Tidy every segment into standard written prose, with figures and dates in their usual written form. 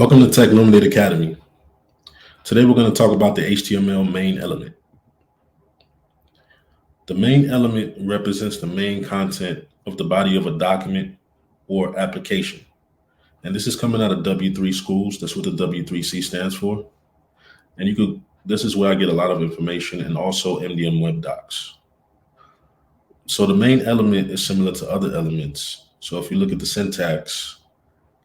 Welcome to Tech Limited Academy. Today we're going to talk about the HTML main element. The main element represents the main content of the body of a document or application. And this is coming out of W3 schools. That's what the W3C stands for. And this is where I get a lot of information, and also MDM Web Docs. So the main element is similar to other elements. So if you look at the syntax,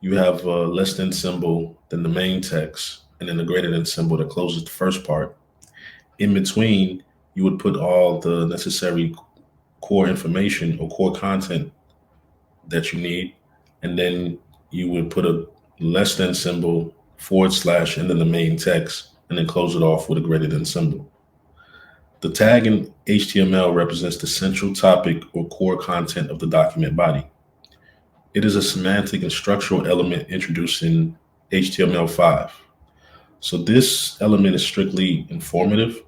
you have a less than symbol, then the main text, and then the greater than symbol that closes the first part. In between, you would put all the necessary core information or core content that you need, and then you would put a less than symbol, /, and then the main text, and then close it off with a greater than symbol. The tag in HTML represents the central topic or core content of the document body. It is a semantic and structural element introduced in HTML5. So this element is strictly informative,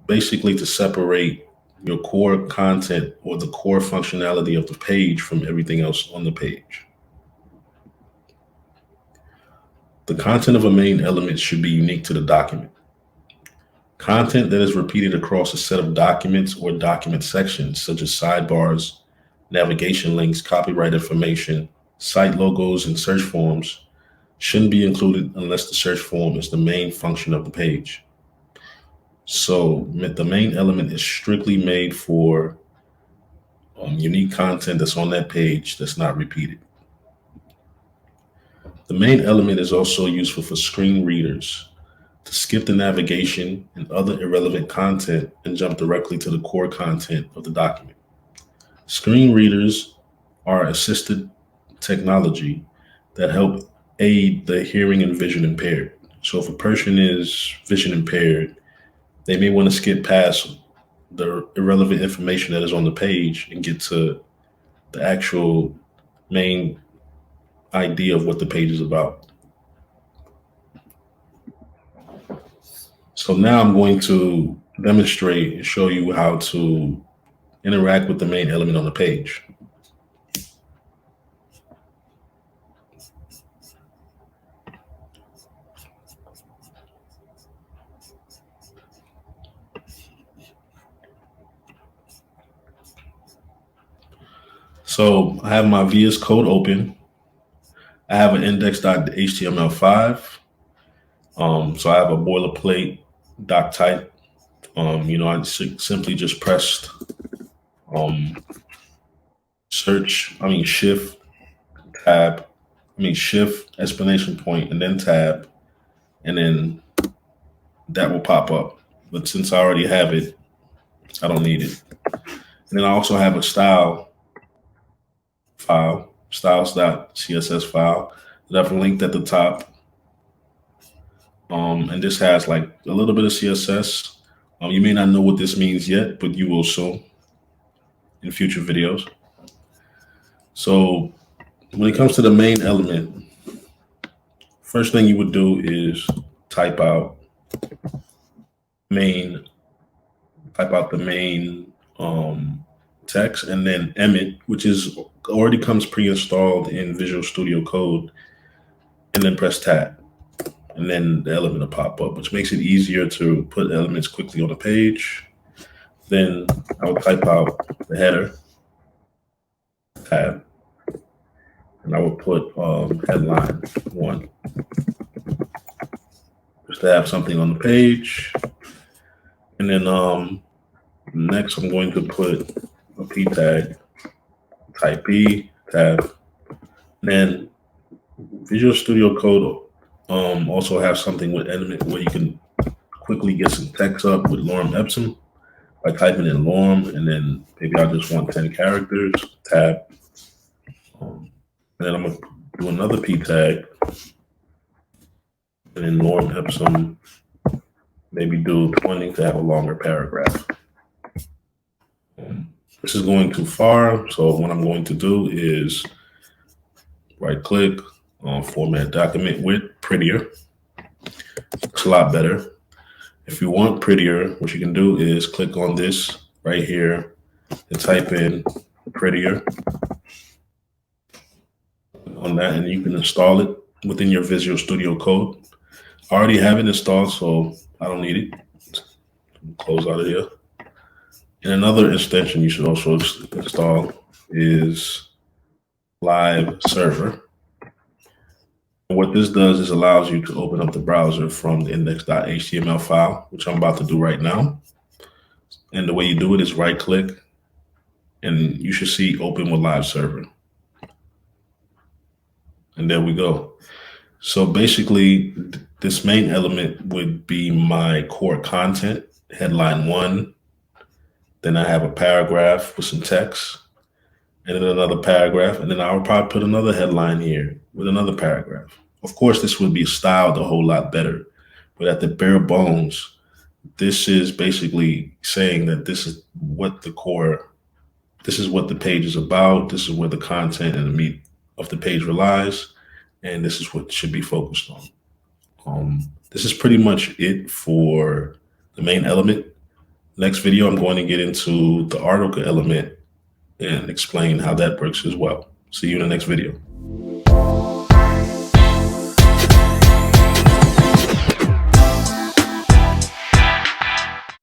basically to separate your core content or the core functionality of the page from everything else on the page. The content of a main element should be unique to the document. Content that is repeated across a set of documents or document sections, such as sidebars, navigation links, copyright information, site logos, and search forms, shouldn't be included unless the search form is the main function of the page. So the main element is strictly made for unique content that's on that page that's not repeated. The main element is also useful for screen readers to skip the navigation and other irrelevant content and jump directly to the core content of the document. Screen readers are assisted technology that help aid the hearing and vision impaired. So if a person is vision impaired, they may want to skip past the irrelevant information that is on the page and get to the actual main idea of what the page is about. So now I'm going to demonstrate and show you how to interact with the main element on the page. So I have my VS Code open. I have an index.html5. So I have a boilerplate doc type. I simply just pressed shift, exclamation point, and then tab, and then that will pop up. But since I already have it, I don't need it. And then I also have a style file, styles.css file that I've linked at the top. And this has like a little bit of CSS. You may not know what this means yet, but you will soon in future videos. So when it comes to the main element, first thing you would do is type out the main text, and then Emmet, which is already comes pre-installed in Visual Studio Code, and then press tab. And then the element will pop up, which makes it easier to put elements quickly on the page. Then I will type out the header, tab, and I will put headline 1, just to have something on the page. And then next I'm going to put a p tag, type p, tab. And then Visual Studio Code also have something with element where you can quickly get some text up with lorem ipsum by typing in lorem, and then maybe I just want 10 characters, tab. And then I'm going to do another p tag, and then lorem ipsum, maybe do 20 to have a longer paragraph. This is going too far, so what I'm going to do is right click on format document with prettier. It's a lot better. If you want prettier, what you can do is click on this right here and type in prettier on that, and you can install it. within your Visual Studio Code. I already have it installed, so I don't need it. Close out of here. And another extension you should also install is Live Server. And what this does is allows you to open up the browser from the index.html file, which I'm about to do right now. And the way you do it is right click, and you should see open with Live Server. And there we go. So basically, this main element would be my core content, headline 1. Then I have a paragraph with some text, and then another paragraph, and then I'll probably put another headline here with another paragraph. Of course, this would be styled a whole lot better, but at the bare bones, this is basically saying that this is what the page is about. This is where the content and the meat of the page relies, and this is what should be focused on. This is pretty much it for the main element. Next video, I'm going to get into the article element and explain how that works as well. See you in the next video.